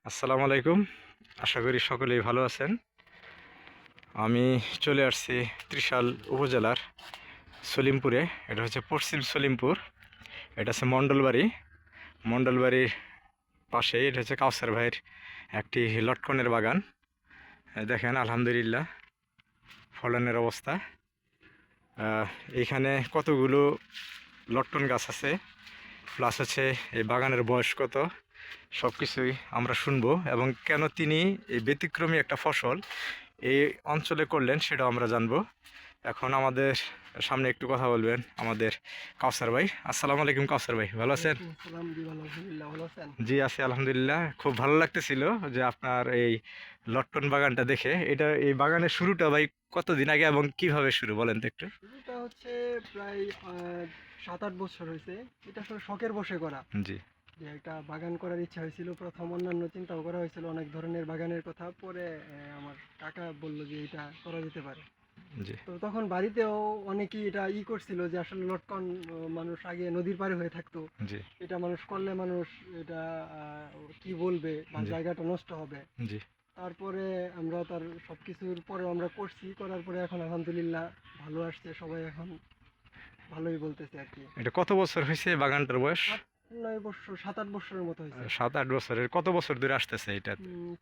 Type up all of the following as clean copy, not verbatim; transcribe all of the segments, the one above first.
আসসালামু আলাইকুম। আশা করি সকলেই ভালো আছেন। আমি চলে আসছি ত্রিশাল উপজেলার সলিমপুরে। এটা হচ্ছে পশ্চিম সলিমপুর। এটা হচ্ছে মণ্ডলবাড়ির পাশেই এটা হচ্ছে কাউসার ভাইয়ের একটি লটকনের বাগান। দেখেন আলহামদুলিল্লাহ ফলনের অবস্থা। এইখানে কতগুলো লটকন গাছ আছে, প্লাস হচ্ছে এই বাগানের বয়স কত, সব কিছুই আমরা শুনবো এবং কেন তিনি এই ব্যতিক্রমী একটা ফসল এই অঞ্চলে করলেন সেটাও আমরা জানবো। এখন আমাদের সামনে একটু কথা বলবেন আমাদের কাউসার ভাই। আসসালামু আলাইকুম কাউসার ভাই, ভালো আছেন? সালাম জি, ভালো আলহামদুলিল্লাহ। ভালো আছেন? জি আছি আলহামদুলিল্লাহ। খুব ভালো লাগতেছিল যে আপনার এই লটকন বাগানটা দেখে। এই বাগানের শুরুটা ভাই কতদিন আগে এবং কিভাবে শুরু বলেন তো একটু। শুরুটা হচ্ছে প্রায় 7-8 বছর হয়েছে। এটা আসলে শখের বশে করা। জি যে একটা বাগান করার ইচ্ছা হয়েছিল, প্রথম অন্যান্য চিন্তাও করা হয়েছিল অনেক ধরনের বাগানের কথা। পরে আমার কাকা বলল যে এটা করা যেতে পারে। জি তো তখন বাড়িতেও অনেকেই এটা করছিল যে আসলে লটকন মানুষ আগে নদীর পাড়ে হয়ে থাকতো। জি এটা মানুষ করলে মানুষ এটা কি বলবে বা জি জায়গাটা নষ্ট হবে। জি তারপরে আমরা তার সবকিছুর পরেও আমরা করছি, করার পরে এখন আলহামদুলিল্লাহ ভালো আসছে, সবাই এখন ভালোই বলতেছে আর কি। এটা কত বছর হয়েছে বাগানটার বয়স? 8-9 বছর, 7-8 বছরের মতো হয়েছে। 7-8 বছরের। কত বছর ধরে আসতেছে এটা?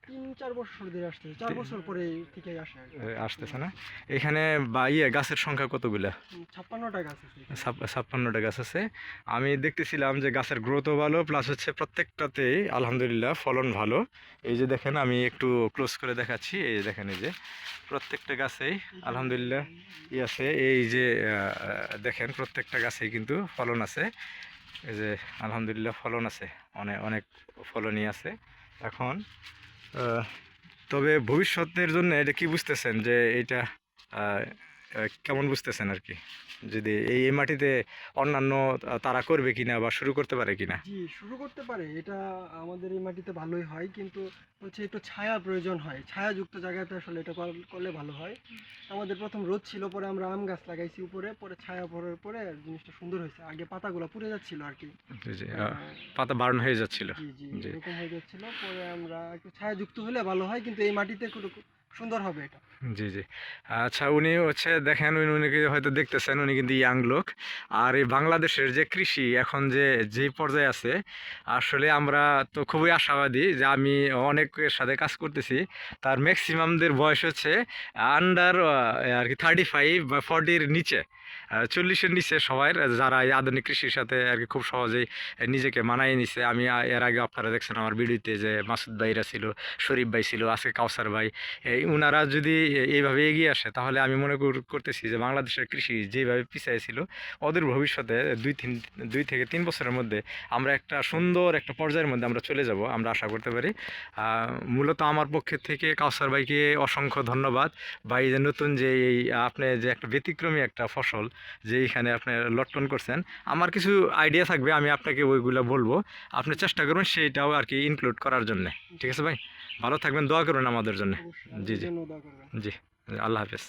3-4 বছর ধরে আসতেছে, 4 বছর পরে থেকেই আসে আর কি। আসতেছে না? এখানে বা গাছের সংখ্যা কতগুলা? 56টা গাছ আছে এখানে। 56টা গাছ আছে। আমি দেখতেছিলাম যে গাছের গ্রোথও ভালো, প্লাস হচ্ছে প্রত্যেকটাতেই আলহামদুলিল্লাহ ফলন ভালো। এই যে দেখেন, আমি একটু ক্লোজ করে দেখাচ্ছি। এই যে দেখেন, এই যে প্রত্যেকটা গাছেই আলহামদুলিল্লাহ আছে। এই যে দেখেন প্রত্যেকটা গাছেই কিন্তু ফলন আছে। এই যে আলহামদুলিল্লাহ ফলন আছে, অনেক অনেক ফলনই আছে এখন। আহ, তবে ভবিষ্যতের জন্য এটা কি বুঝতেছেন যে এটা আহ, কেমন বুঝতেছেন আর কি, যদি এই মাটিতে অন্যান্য তারা করবে কিনা বা শুরু করতে পারে কিনা? জি, শুরু করতে পারে। এটা আমাদের এই মাটিতে ভালোই হয়, কিন্তু হচ্ছে একটু ছায়া প্রয়োজন হয়। ছায়াযুক্ত জায়গাতে আসলে এটা করলে ভালো হয়। আমাদের প্রথম রোদ ছিল, পরে আমরা আম গাছ লাগাইছি উপরে, পরে ছায়া পড়ার পরে জিনিসটা সুন্দর হয়েছে। আগে পাতাগুলো পুড়ে যাচ্ছিল আর কি। জি জি আহ, পাতা বার্ন হয়ে যাচ্ছিল। জি জি, জি এরকম হয়ে যাচ্ছিল। পরে আমরা একটু ছায়াযুক্ত হলে ভালো হয়, কিন্তু এই মাটিতে খুব সুন্দর হবে এটা। জি জি। আচ্ছা, উনি হচ্ছে দেখেন, উনিকে হয়তো দেখতেছেন, উনি কিন্তু ইয়াং লোক। আর এই বাংলাদেশের যে কৃষি এখন যে পর্যায়ে আছে, আসলে আমরা তো খুবই আশাবাদী যে আমি অনেকের সাথে কাজ করতেছি, তার ম্যাক্সিমামদের বয়স হচ্ছে আন্ডার আর কি 35 বা 40-র নিচে। 40-এর নিচে সবাই, যারা এই আধুনিক কৃষির সাথে আর কি খুব সহজেই নিজেকে মানায় নিছে। আমি এর আগে আপনারা দেখছেন আমার ভিডিওতে যে মাসুদ ভাইরা ছিল, শরীফ ভাই ছিল, আজকে কাউসার ভাই। ওনারা যদি এইভাবে এগিয়ে আসে, তাহলে আমি মনে করতেছি যে বাংলাদেশের কৃষি যেভাবে পিছিয়ে ছিল, ওদের ভবিষ্যতে 2 থেকে 3 বছরের মধ্যে আমরা একটা সুন্দর একটা পর্যায়ের মধ্যে আমরা চলে যাব, আমরা আশা করতে পারি। মূলত আমার পক্ষে থেকে কাউসার ভাইকে অসংখ্য ধন্যবাদ। ভাই, যে নতুন যে এই আপনি যে একটা ব্যতিক্রমী একটা ফসল যে এইখানে আপনি লটকন করছেন, আমার কিছু আইডিয়া থাকবে, আমি আপনাকে ওইগুলো বলবো। আপনি চেষ্টা করুন সেইটাও আর কি ইনক্লুড করার জন্য। ঠিক আছে ভাই, ভালো থাকবেন, দোয়া করুন আমাদের জন্য। অবশ্যই জি আমাদের জি জন্য দোয়া করবেন। জি। আল্লাহ হাফেজ।